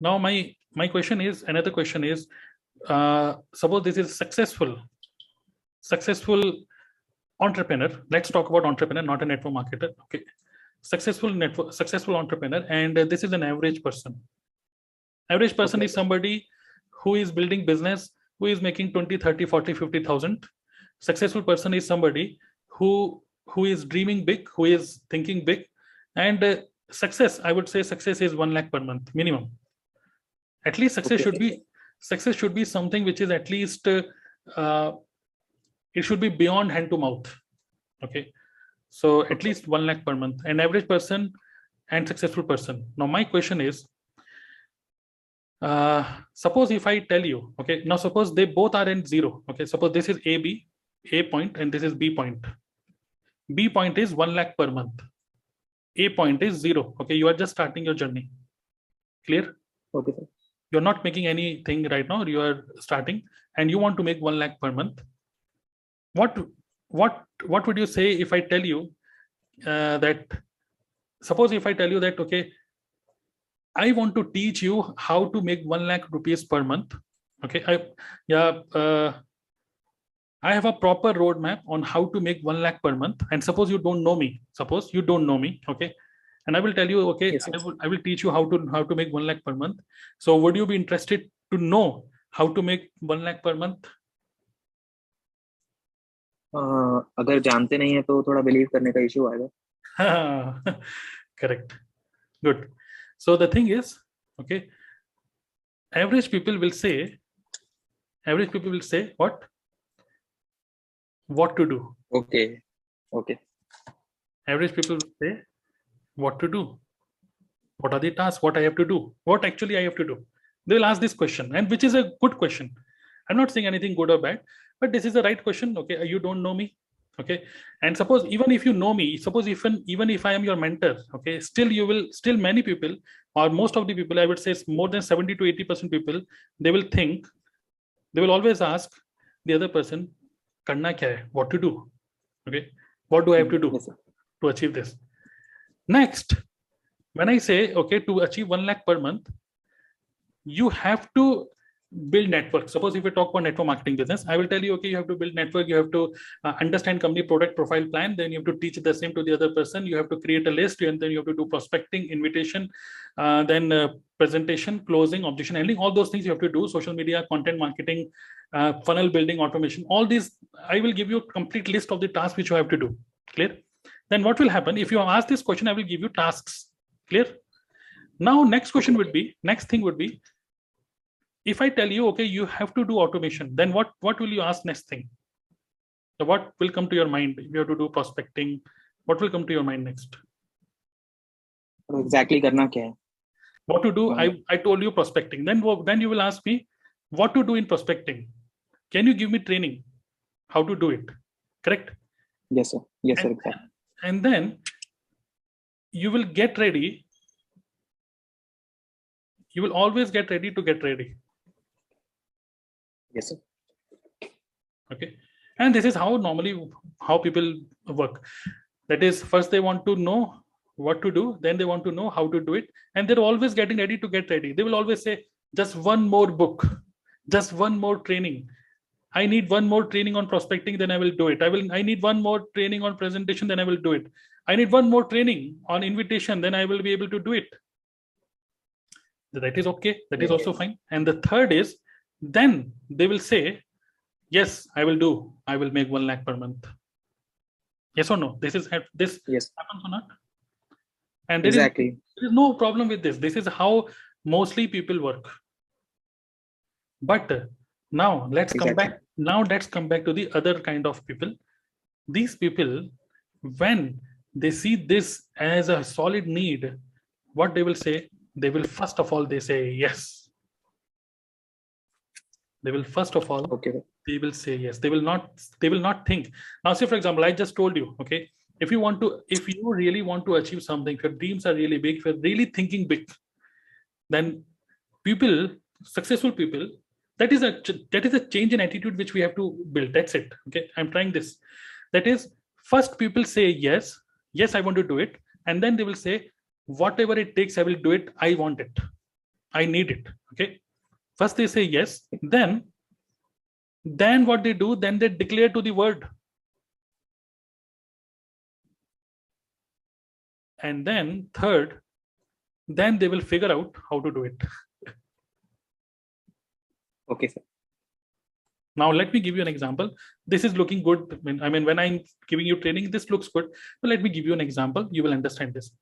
Now my question is, another question is, suppose this is successful entrepreneur. Let's talk about entrepreneur, not a network marketer. Okay, successful entrepreneur, and this is an average person. Average person is somebody who is building business, who is making 20, 30, 40, 50,000. Successful person is somebody who is dreaming big, who is thinking big, and success, I would say success is 1 lakh per month minimum. At least success should be something which is at least it should be beyond hand to mouth. Okay, so at least 1 lakh per month, an average person and successful person. Now my question is, suppose if I tell you, okay, now suppose they both are in zero. Okay, suppose this is A point, and this is B point. B point is 1 lakh per month. A point is 0. Okay, you are just starting your journey. Clear? Okay, sir. You're not making anything right now. You are starting, and you want to make 1 lakh per month. What would you say if I tell you that? Suppose if I tell you that, okay, I want to teach you how to make 1 lakh rupees per month. Okay, I have a proper roadmap on how to make 1 lakh per month. And suppose you don't know me. Okay, and I will tell you, okay, yes, I will teach you how to make 1 lakh per month. So would you be interested to know how to make 1 lakh per month? अगर जानते नहीं है तो थोड़ा believe करने का issue आएगा. Correct. Good. So the thing is, okay, average people will say what to do. Okay. Average people will say what to do. What are the tasks? What I have to do? What actually I have to do? They will ask this question, and which is a good question. I'm not saying anything good or bad, but this is the right question. Okay, you don't know me. Okay, and suppose even if you know me, suppose even if I am your mentor, okay, still many people, or most of the people, I would say more than 70 to 80% people, they will always ask the other person, karna kya hai? What to do? Okay, what do I have to do to achieve this? Next, when I say, okay, to achieve 1 lakh per month, you have to build network. Suppose if we talk about network marketing business, I will tell you, okay, you have to build network, you have to understand company product profile plan, then you have to teach the same to the other person, you have to create a list, and then you have to do prospecting, invitation, then presentation, closing, objection handling, all those things you have to do, social media, content marketing, funnel building, automation, all these. I will give you a complete list of the tasks which you have to do. Clear? Then what will happen? If you ask this question, I will give you tasks. Clear? Now, next thing would be, if I tell you, okay, you have to do automation, then what will you ask next thing? So what will come to your mind? If you have to do prospecting, what will come to your mind next? Exactly karna kya hai? What to do? I told you prospecting. Then you will ask me what to do in prospecting. Can you give me training? How to do it? Correct? Yes, sir. Yes, sir. Exactly. And then you will get ready. You will always get ready to get ready. Yes, sir. Okay. And this is how people work. That is, first they want to know what to do, then they want to know how to do it, and they're always getting ready to get ready. They will always say, just one more book, just one more training. I need one more training on prospecting, then I will do it. I need one more training on presentation, then I will do it. I need one more training on invitation, then I will be able to do it. That is okay. That is also fine. And the third is, then they will say, yes, I will make 1 lakh per month. Yes or no? This happens or not? And there is no problem with this. This is how mostly people work. But now let's come back. Now let's come back to the other kind of people. These people, when they see this as a solid need, what they will say? They will first of all say yes. They will first of all they will say yes. They will not think. Now, say for example, I just told you, okay, if you really want to achieve something, if your dreams are really big, if you're really thinking big, then successful people, that is a change in attitude which we have to build. That's it. Okay, I'm trying this. That is, first people say yes, I want to do it, and then they will say, whatever it takes, I will do it. I want it. I need it. Okay. First they say yes, then what they do, then they declare to the word. And then third, then they will figure out how to do it. Okay, sir. Now, let me give you an example. This is looking good. I mean, when I'm giving you training, this looks good. But let me give you an example. You will understand this.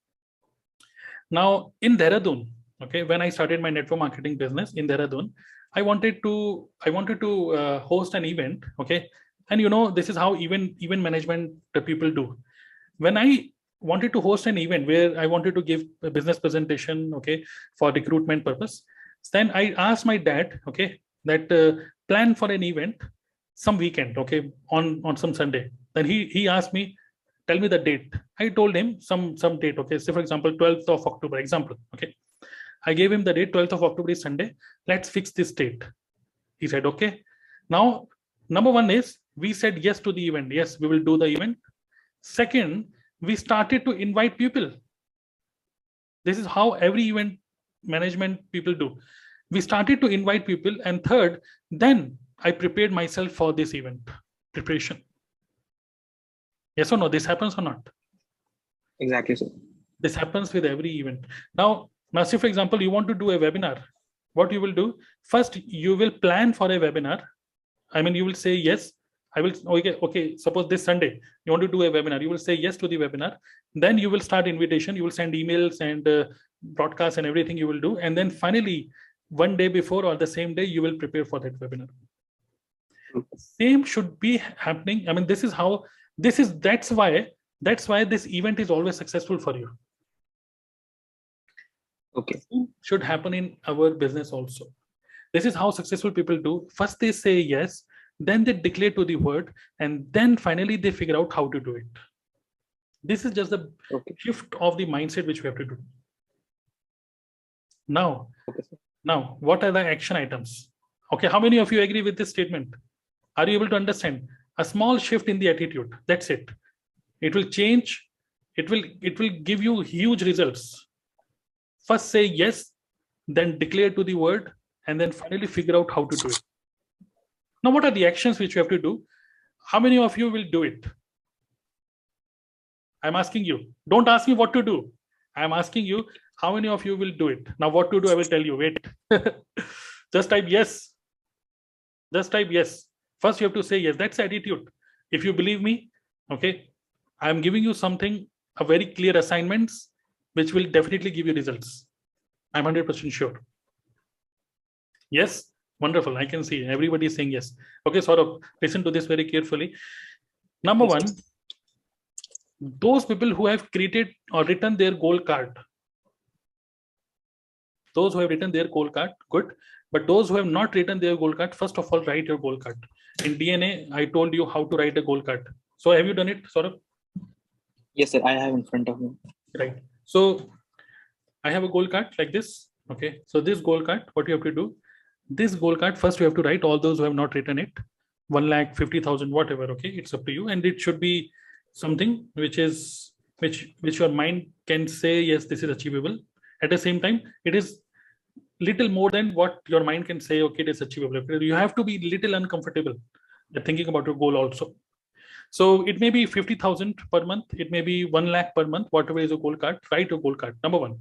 Now, in Dehradun, okay, when I started my network marketing business in Dehradun, I wanted to host an event. Okay, and this is how even management people do. When I wanted to host an event where I wanted to give a business presentation, okay, for recruitment purpose, then I asked my dad, okay, that plan for an event some weekend, okay, on some Sunday. Then he asked me, tell me the date. I told him some date, okay. Say for example 12th of October, example, okay. I gave him the date, 12th of October is Sunday. Let's fix this date. He said, okay. Now, number one is we said yes to the event. Yes, we will do the event. Second, we started to invite people. This is how every event management people do. We started to invite people. And third, then I prepared myself for this event preparation. Yes or no? This happens or not? Exactly, sir. This happens with every event. Now, say for example, you want to do a webinar. What you will do? First, you will plan for a webinar. I mean, you will say yes. I will. Okay. Suppose this Sunday you want to do a webinar. You will say yes to the webinar. Then you will start invitation. You will send emails and broadcasts and everything you will do. And then finally, one day before or the same day, you will prepare for that webinar. Same should be happening. I mean, this is how. That's why this event is always successful for you. Okay. Should happen in our business also. This is how successful people do. First they say yes, then they declare to the word, and then finally they figure out how to do it. This is just the shift of the mindset which we have to do. Now, what are the action items? Okay, how many of you agree with this statement? Are you able to understand? A small shift in the attitude. That's it. It will change. It will give you huge results. First say yes, then declare to the word, and then finally figure out how to do it. Now, what are the actions which you have to do? How many of you will do it? I'm asking you. Don't ask me what to do. I'm asking you, how many of you will do it? Now, what to do, I will tell you. Wait. Just type yes. Just type yes. First, you have to say yes. That's attitude. If you believe me, okay, I'm giving you something, a very clear assignments, which will definitely give you results. I'm 100% sure. Yes. Wonderful. I can see everybody is saying yes. Okay, Saurabh, listen to this very carefully. Number one, those people who have created or written their goal card. Those who have written their goal card, good. But those who have not written their goal card, first of all, write your goal card. In DNA, I told you how to write a goal card. So have you done it, Saurabh? Yes, sir. I have in front of me. Right. So I have a goal card like this. Okay. So this goal card, what you have to do? This goal card, first you have to write all those who have not written it. 1,50,000, whatever. Okay. It's up to you. And it should be something which your mind can say, yes, this is achievable. At the same time, it is little more than what your mind can say, okay, it is achievable. You have to be little uncomfortable thinking about your goal also. So it may be 50,000 per month. It may be 1 lakh per month, whatever is your goal card. Write your goal card. Number one.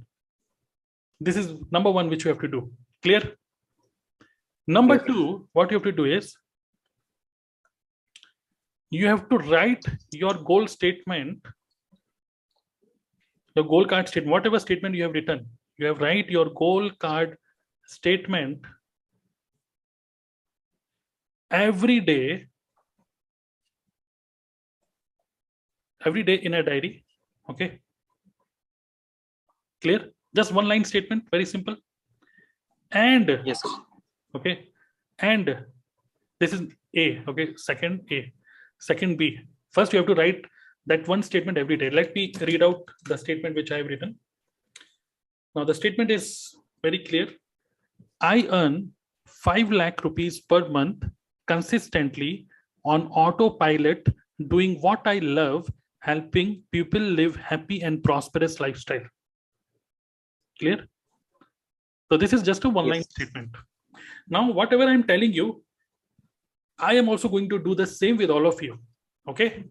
This is number one, which you have to do. Clear? Number two, what you have to do is you have to write your goal statement, the goal card statement, whatever statement you have written, you have write your goal card statement every day in a diary. Okay. Clear? Just one line statement, very simple. And yes, okay. And this is A. Okay. Second A. Second B. First, you have to write that one statement every day. Let me read out the statement which I have written. Now, the statement is very clear. I earn 5 lakh rupees per month consistently on autopilot, doing what I love, helping people live happy and prosperous lifestyle. Clear? So this is just a one-line Yes. statement. Now, whatever I'm telling you, I am also going to do the same with all of you. Okay.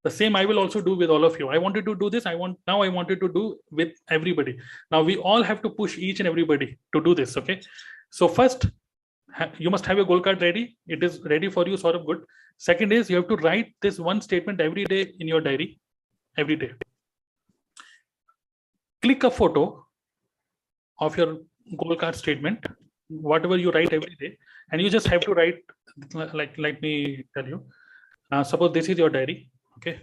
The same I will also do with all of you. I wanted to do this. I wanted to do with everybody. Now we all have to push each and everybody to do this. Okay. So first, you must have your goal card ready. It is ready for you, sort of good. Second is you have to write this one statement every day in your diary. Every day. Click a photo of your goal card statement, whatever you write every day, and you just have to write, like, let me tell you. Suppose this is your diary. Okay.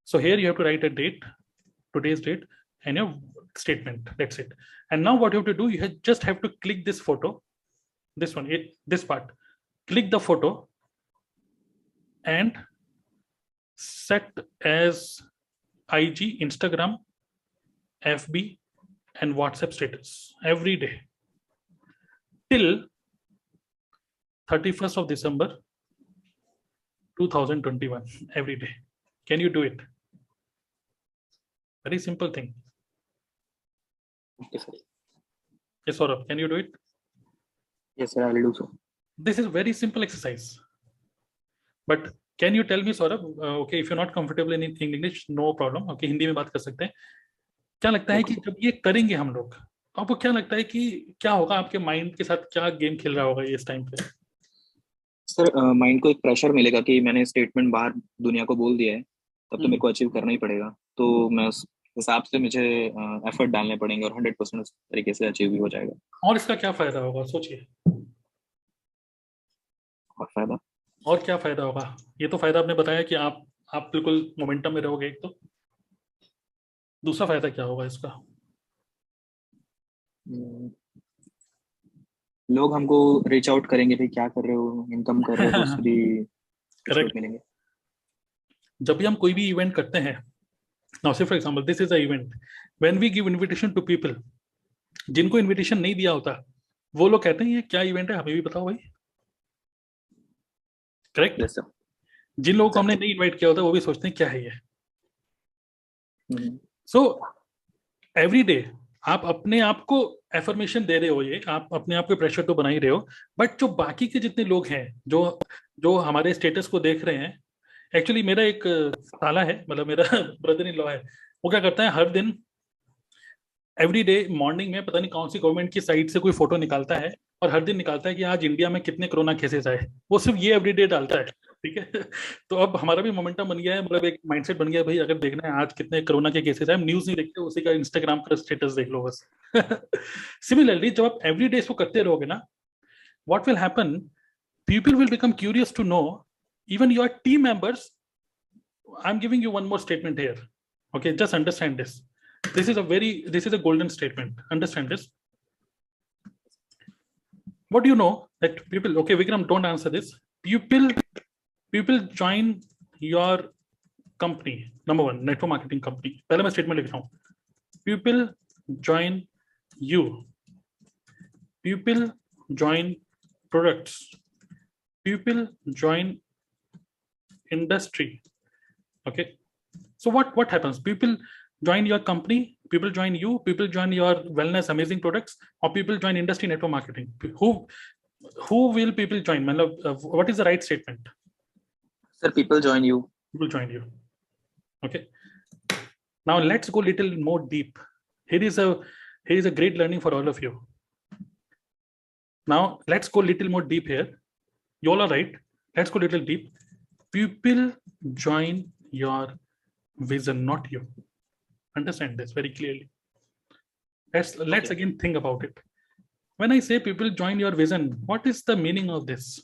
So here you have to write a date, today's date, and your statement. That's it. And now what you have to do, just have to click this photo, this one, this part. Click the photo and set as IG, Instagram, FB, and WhatsApp status every day till 31st of December 2021, every day. Can you do it? Very simple thing. Yes, sir. Yes, Saurabh, can you do it? Yes, sir. I will do so. This is very simple exercise. But can you tell me, Saurabh, okay, if you're not comfortable in English, no problem. Okay, Hindi में बात कर सकते हैं. क्या लगता है कि जब ये करेंगे हम लोग, तो आपको क्या लगता है कि क्या होगा, आपके माइंड के साथ क्या गेम खेल रहा होगा ये इस टाइम पे? सर, माइंड को एक प्रेशर मिलेगा कि मैंने स्टेटमेंट बाहर दुनिया को बोल दिया है, तब तो मेरे को अचीव करना ही पड़ेगा। तो मैं उस हिसाब से मुझे एफर्ट डालने पड़ेंगे और 100% उस तरीके से अचीव भी हो जाएगा। और इसका क्या फायदा होगा, सोचिए। और फायदा? और क्या फायदा होगा? ये तो फायदा आपने बताया कि आप बिल्कुल मोमेंटम में रहोगे, एक तो दूसरा फायदा क्या होगा इसका? लोग हमको रीच आउट करेंगे, भाई क्या कर रहे हो, इनकम कर रहे हो, दूसरी कुछ लोग करेक्ट। मिलेंगे। जब भी हम कोई भी इवेंट करते हैं, नाउ से for example this is a event, when we give invitation to people, जिनको इनविटेशन नहीं दिया होता, वो लोग कहते हैं ये क्या इवेंट है, हमें भी बताओ भाई। करेक्ट। Yes sir. जिन लोगों को हमने नहीं इनवाइट किया होता, वो भी सोचते हैं क्या है ये। हम्म। सो एवरी डे आप अपने आप को एफर्मेशन दे रहे हो, ये आप अपने आप को प्रेशर तो बना ही रहे हो, बट जो बाकी के जितने लोग हैं, जो जो हमारे स्टेटस को देख रहे हैं, एक्चुअली मेरा एक साला है, मतलब मेरा ब्रदर इन लॉ है, वो क्या करता है हर दिन एवरी डे मॉर्निंग में पता नहीं कौन सी गवर्नमेंट की साइट से कोई फोटो निकालता है, और हर दिन निकालता है कि आज इंडिया में कितने कोरोना केसेस आए, वो सिर्फ ये एवरी डे डालता है। ठीक है। तो अब हमारा भी मोमेंटम बन गया है, मतलब एक माइंडसेट बन गया है, भाई अगर देखना है आज कितने कोरोना के केसेस आए, न्यूज नहीं देखते, उसी का इंस्टाग्राम का स्टेटस देख लो बस। सिमिलरली जब आप एवरी डे इसको करते रहोगे ना, what will happen, people will become curious to know, even your team members. I'm giving you one more statement here. Okay, just understand this. This is a golden statement. Understand this. What do you know that people, okay, Vikram, don't answer this. People join your company. Number one, network marketing company. पहले मैं statement लिख रहा हूँ. People join you. People join products. People join industry. Okay. So what happens? People join your company, people join you, people join your wellness amazing products, or people join industry network marketing. Who will people join? What is the right statement? Sir, people join you. People join you. Okay. Now let's go little more deep. Here is a great learning for all of you. Now let's go little more deep here. You all are right. Let's go little deep. People join your vision, not you. Understand this very clearly. Let's again think about it. When I say people join your vision, what is the meaning of this?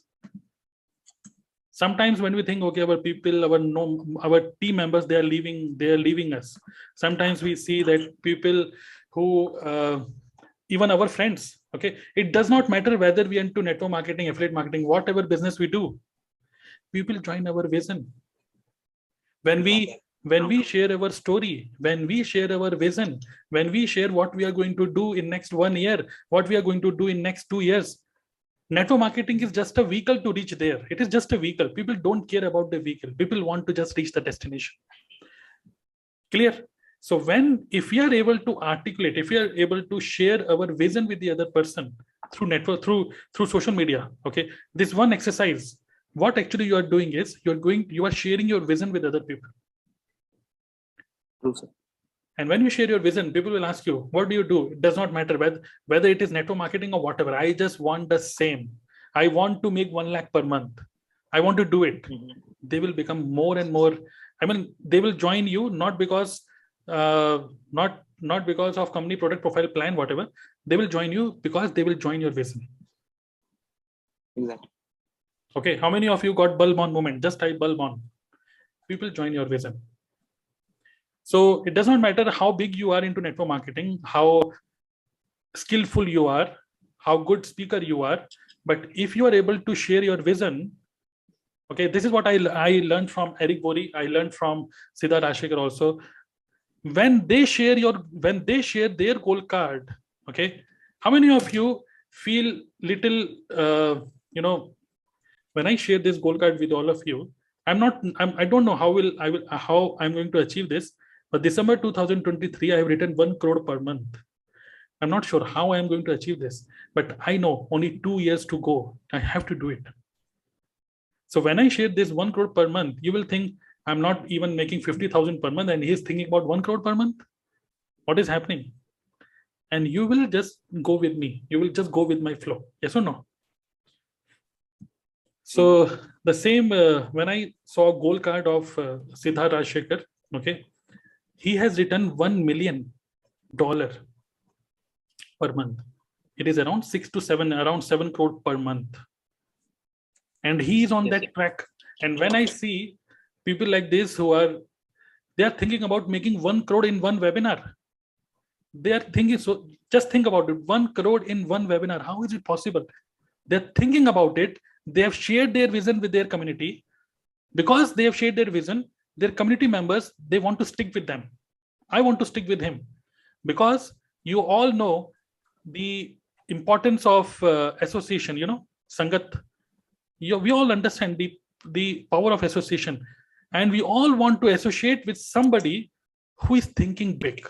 Sometimes when we think, okay, our people, our team members, they are leaving us. Sometimes we see that people who even our friends, okay, it does not matter whether we are into network marketing, affiliate marketing, whatever business we do, people join our vision. When we share our story, when we share our vision, when we share what we are going to do in next 1 year, what we are going to do in next 2 years, network marketing is just a vehicle to reach there. It is just a vehicle. People don't care about the vehicle. People want to just reach the destination. Clear? So if we are able to articulate, if we are able to share our vision with the other person through network, through social media, okay, this one exercise, what actually you are doing is you are sharing your vision with other people. True, sir. And when you share your vision, people will ask you, what do you do? It does not matter whether it is network marketing or whatever. I just want the same. I want to make 1 lakh per month. I want to do it. They will become more and more. I mean, they will join you not because not because of company product profile plan, whatever. They will join you because they will join your vision. Exactly. Okay, how many of you got bulb on moment? Just type bulb on. People join your vision. So it does not matter how big you are into network marketing, how skillful you are, how good speaker you are, but if you are able to share your vision, okay, this is what I learned from Eric Bori, I learned from Siddharth Ashekar also. When they share their goal card, okay, how many of you feel little, when I share this goal card with all of you, I don't know how I'm going to achieve this, but December 2023, I have written 1 crore per month. I'm not sure how I am going to achieve this, but I know only 2 years to go. I have to do it. So when I share this 1 crore per month, you will think I'm not even making 50,000 per month and he's thinking about 1 crore per month. What is happening? And you will just go with me. You will just go with my flow. Yes or no? So the same, when I saw a goal card of Siddharth Rajshekar, okay, he has written $1 million per month. It is around 7 crore per month. And he is on that track. And when I see people like this they are thinking about making 1 crore in one webinar. They are thinking, so just think about it, 1 crore in one webinar. How is it possible? They're thinking about it. They have shared their vision with their community. Because they have shared their vision, their community members, they want to stick with them. I want to stick with him because you all know the importance of association, Sangat. We all understand the power of association, and we all want to associate with somebody who is thinking big.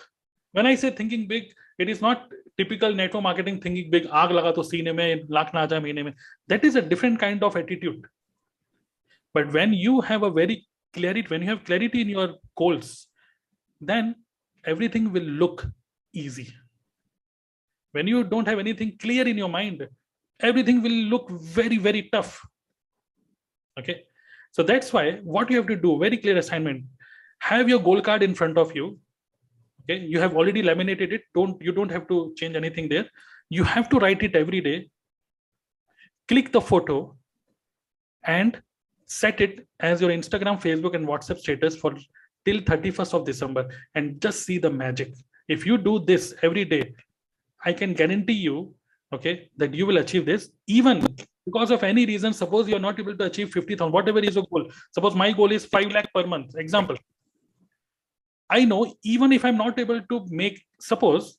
When I say thinking big, it is not typical network marketing thinking big, aag laga to सीने में लाख ना आ जाए महीने में. That is a different kind of attitude. But when you have when you have clarity in your goals, then everything will look easy. When you don't have anything clear in your mind, everything will look very, very tough. Okay. So that's why what you have to do, very clear assignment, have your goal card in front of you. Okay. You have already laminated it. You don't have to change anything there. You have to write it every day. Click the photo and set it as your Instagram, Facebook, and WhatsApp status for till 31st of December and just see the magic. If you do this every day, I can guarantee you, okay, that you will achieve this. Even because of any reason, suppose you're not able to achieve 50,000, whatever is your goal. Suppose my goal is 5 lakh per month, example. I know even if I'm not able to make, suppose,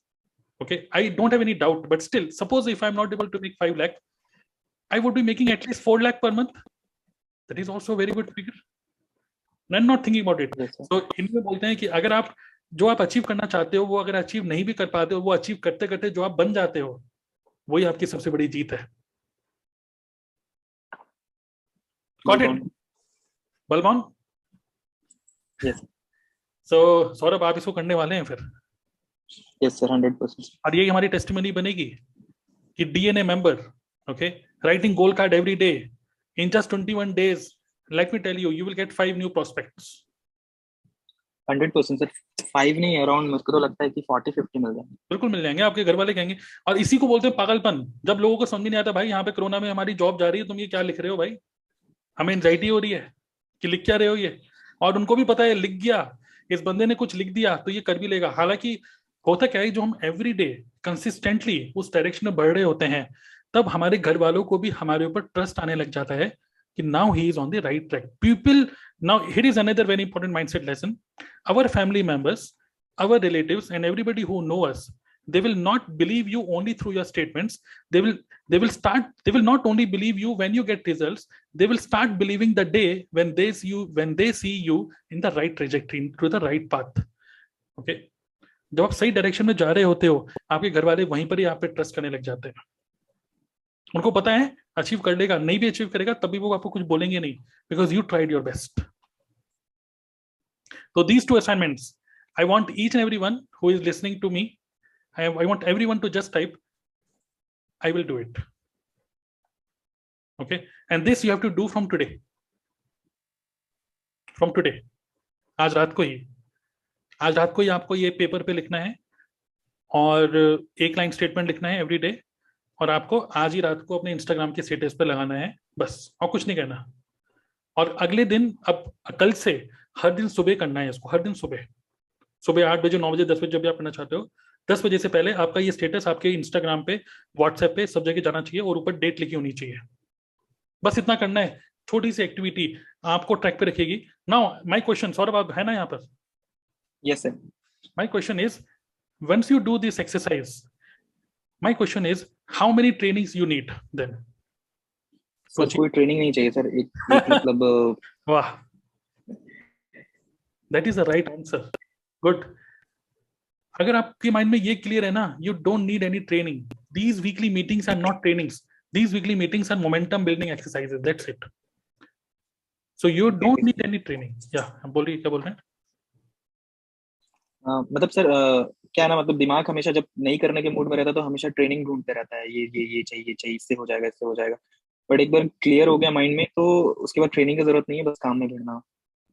okay, I don't have any doubt, but still, suppose if I'm not able to make 5 lakh, I would be making at least 4 lakh per month. That is also a very good figure. I'm not thinking about it. Yes, so इनमें बोलते हैं कि अगर आप जो आप achieve करना चाहते हो वो अगर अचीव नहीं भी कर पाते हो, वो अचीव करते करते जो आप बन जाते हो, वही आपकी सबसे बड़ी जीत है. Got it? बलवान? Yes. So सौरभ आप इसको करने वाले हैं फिर? Yes sir, 100%. और यही हमारी टेस्टिमनी बनेगी कि DNA member, okay, writing goal card every day in just 21 days. Let me tell you, you will get 5 new prospects. 100% sir. 5 नहीं, अराउंड मुझको तो लगता है कि 40-50 मिल जाएंगे. बिल्कुल मिल जाएंगे. आपके घर वाले कहेंगे, और इसी को बोलते हैं पागलपन. जब लोगों को समझ नहीं आता, भाई यहाँ पे कोरोना में हमारी जॉब जा रही है, तुम ये क्या लिख रहे हो भाई, हमें एंजाइटी हो रही है कि लिख क्या रहे हो ये. और उनको भी पता है लिख गया, इस बंदे ने कुछ लिख दिया तो ये कर भी लेगा. हालांकि होता क्या है, जो हम एवरी डे कंसिस्टेंटली उस डायरेक्शन में बढ़ रहे होते हैं, तब हमारे घर वालों को भी हमारे ऊपर ट्रस्ट आने लग जाता है कि now he is on the right track. People, now here is another very important mindset lesson. Our family members, our relatives, and everybody who know us, they will not believe you only through your statements. They will not only believe you when you get results, they will start believing the day when they see you in the right trajectory, through the right path. Okay, जब आप सही direction में जा रहे होते हो, आपके घर वाले वहीं पर ही आप पे ट्रस्ट करने लग जाते हैं। उनको पता है अचीव कर लेगा, नहीं भी अचीव करेगा तब भी वो आपको कुछ बोलेंगे नहीं, because you tried your best. So these two assignments, I want each and everyone who is listening to me, I want everyone to just type, I will do it. Okay, and this you have to do from today. From today, आज रात को ही, आज रात को ही आपको ये paper पे लिखना है और एक लाइन स्टेटमेंट लिखना है एवरी डे, और आपको आज ही रात को अपने इंस्टाग्राम के स्टेटस पे लगाना है बस, और कुछ नहीं करना। और अगले दिन, अब कल से हर दिन सुबह करना है इसको, हर दिन सुबह, सुबह 8 बजे, 9 बजे, 10 बजे, जब भी आप करना चाहते हो, 10 बजे से पहले आपका ये स्टेटस आपके इंस्टाग्राम पे, व्हाट्सएप पे, सब जगह जाना चाहिए और ऊपर डेट लिखी होनी चाहिए। बस इतना करना है, छोटी सी एक्टिविटी आपको ट्रैक पे रखेगी। नाउ माय क्वेश्चन, सौरभ आप है ना यहाँ पर? Yes sir. My question is, once you do this exercise, my question is how many trainings you need then to sir achieve? कोई ट्रेनिंग नहीं चाहिए सर, एक मतलब वाह, that is the right answer, good. अगर आपके माइंड में ये क्लियर है ना, you don't need any training, these weekly meetings are not trainings, these weekly meetings are momentum building exercises, that's it. So you don't need any training. Yeah, हम बोलिए, क्या बोल रहे हैं? मतलब सर क्या ना, मतलब दिमाग हमेशा जब नहीं करने के मूड में रहता है तो हमेशा ट्रेनिंग ढूंढते रहता है, ये चाहिए, ये चाहिए, इससे हो जाएगा, इससे हो जाएगा। बट एक बार क्लियर हो गया माइंड में तो उसके बाद ट्रेनिंग की जरूरत नहीं है, बस काम में गिरना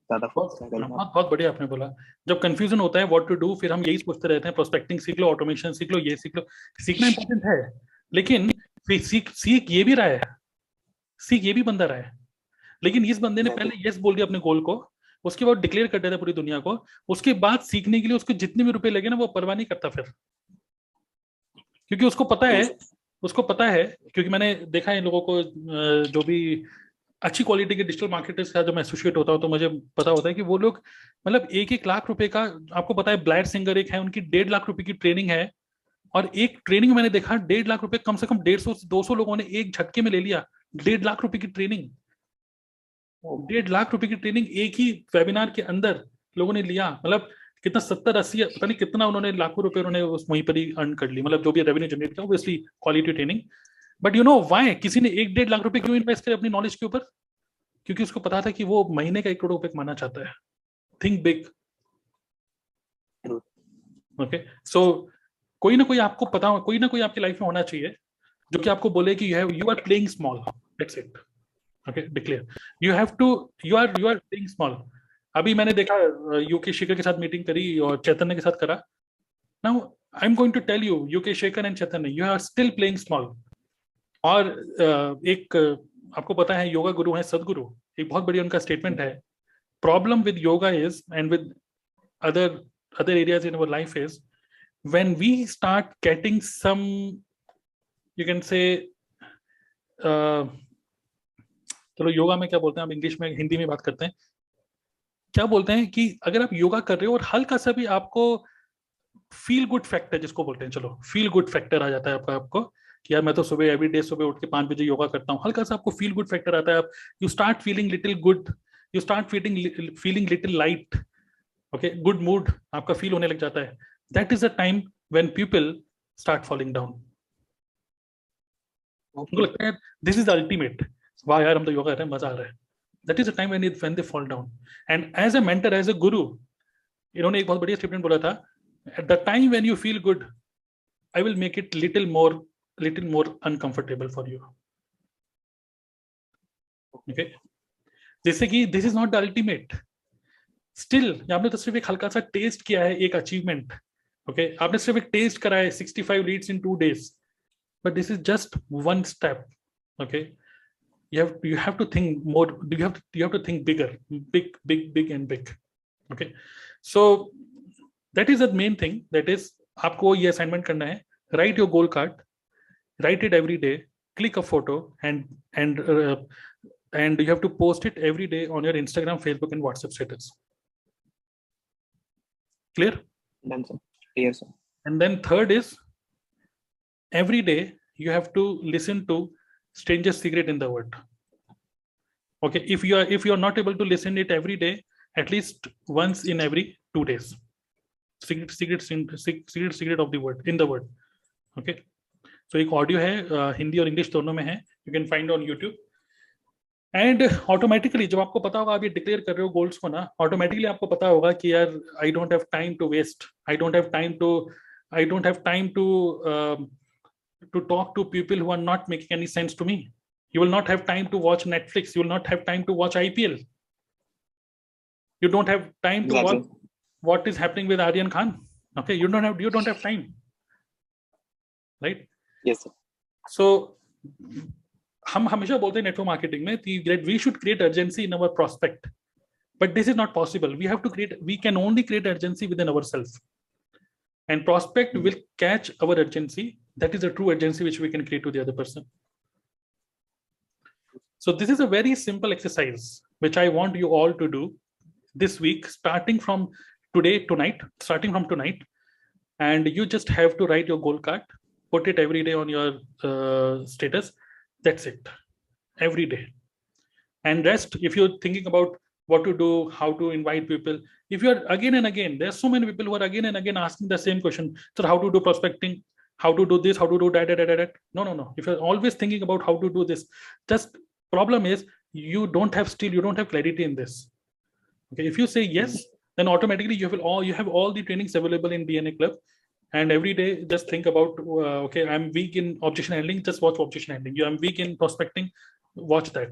ज्यादा फोकस बहुत रहेगा। बहुत बहुत बढ़िया आपने बोला। जब कंफ्यूजन होता है व्हाट टू डू, फिर हम यही सोचते रहते हैं, प्रोस्पेक्टिंग सीख लो, ऑटोमेशन सीख लो, ये सीख लो। सीखना इंपॉर्टेंट है, लेकिन फिर सीख सीख ये भी रहा है, सीख ये भी बंदा रहा है, लेकिन इस बंदे ने Exactly. पहले यस बोल दिया अपने गोल को, उसके बाद डिक्लेयर कर दिया था पूरी दुनिया को, उसके बाद सीखने के लिए उसको जितने भी रुपए लगे ना वो परवाह नहीं करता फिर, क्योंकि उसको पता है, True, sir. उसको पता है, क्योंकि मैंने देखा है इन लोगों को, जो भी अच्छी क्वालिटी के डिजिटल मार्केटर्स के साथ जब मैं एसोसिएट होता हूँ तो मुझे पता होता है कि वो लोग मतलब 1-1 लाख रुपए का, आपको पता है ब्लाइट सिंगर एक है, उनकी 1.5 लाख रुपए की ट्रेनिंग है, और एक ट्रेनिंग में मैंने देखा 1.5 लाख रुपए कम से कम 150 से 200 लोगों ने एक झटके में ले लिया। 1.5 लाख रुपए की ट्रेनिंग, 1.5 लाख रुपए की ट्रेनिंग एक ही वेबिनार के अंदर लोगों ने लिया, मतलब कितना 70-80, पता नहीं कितना उन्होंने, लाखों रुपए उन्होंने उस वहीं पर ही अर्न कर ली, मतलब जो भी रेवेन्यू जनरेट किया, obviously quality training. But you know why किसी ने 1-1.5 लाख रुपए क्यों इन्वेस्ट करे अपनी नॉलेज के ऊपर? क्योंकि उसको पता था कि वो महीने का 1 करोड़ रुपए कमाना चाहता है। Think big. True. ओके, सो कोई ना कोई आपको पता हो, कोई ना कोई आपकी लाइफ में होना चाहिए जो कि आपको बोले कि you are playing small, that's it. Okay, declare, you are playing small. अभी मैंने देखा, यूके शेखर के साथ मीटिंग करी और चैतन्य के साथ करा। Now I am going to tell you, यूके Shekhar and Chaitanya, you are still playing small. और एक आपको पता है योगा गुरु है सदगुरु, एक बहुत बढ़िया उनका स्टेटमेंट है, problem with yoga is and with other other areas in our life is when we start getting some, you can say, चलो योगा में क्या बोलते हैं, हम इंग्लिश में हिंदी में बात करते हैं, क्या बोलते हैं कि अगर आप योगा कर रहे हो और हल्का सा भी आपको फील गुड फैक्टर, जिसको बोलते हैं, चलो फील गुड फैक्टर आ जाता है आपको कि यार मैं तो सुबह एवरी डे सुबह उठ के 5 बजे योगा करता हूँ, हल्का सा आपको फील गुड फैक्टर आता है, आप you start feeling little good, you start feeling little light, okay, good mood आपका फील होने लग जाता है, that is the time when people start falling down. उनको Okay. लगता है दिस इज अल्टीमेट, वाह यार हम तो योगा कर रहे हैं, मजा आ रहा है, that is the time when they fall down. And as a mentor, as a guru, इन्होंने एक बहुत बढ़िया स्टेटमेंट बोला था, at the time when you feel good I will make it little more uncomfortable for you. Okay, जैसे कि this is not the ultimate, still आपने तो सिर्फ एक हल्का सा टेस्ट किया है, एक अचीवमेंट, ओके, आपने सिर्फ एक टेस्ट करा है 65 leads in 2 days, but this is just one step. Okay, you have to think more, you have to think bigger, big and big. Okay, so that is the main thing, that is आपको ये assignment करना है, write your goal card, write it every day, click a photo, and you have to post it every day on your Instagram, Facebook and WhatsApp status. Clear? Done, sir. Clear, sir. And then third is, every day you have to listen to strangest secret in the world. Okay, if you are not able to listen it every day, at least once in every 2 days. secret of the word in the word. Okay, so एक audio है, हिंदी और English दोनों में है, you can find on YouTube. And automatically जब आपको पता होगा आप ये डिक्लेयर कर रहे हो गोल्स को ना, ऑटोमेटिकली आपको पता होगा कि यार I don't have time to waste, I don't have time to talk to people who are not making any sense to me. You will not have time to watch Netflix, you will not have time to watch IPL, you don't have time to Exactly. watch what is happening with Aryan Khan. Okay, you don't have time, right? Yes, sir. So हम हमेशा बोलते हैं network marketing में that we should create urgency in our prospect, but this is not possible. We can only create urgency within ourselves, and prospect will catch our urgency. That is a true urgency which we can create to the other person. So this is a very simple exercise which I want you all to do this week, starting from tonight, and you just have to write your goal card, put it every day on your status. That's it, every day. And rest, if you're thinking about what to do, how to invite people, if you're again and again, there's so many people who are again and again asking the same question, so how to do prospecting, how to do this, how to do that. No. If you're always thinking about how to do this, just problem is you don't have clarity in this. Okay, if you say yes, then automatically you have all the trainings available in DNA Club, and every day just think about okay, I'm weak in objection handling, just watch objection handling. I'm weak in prospecting, watch that.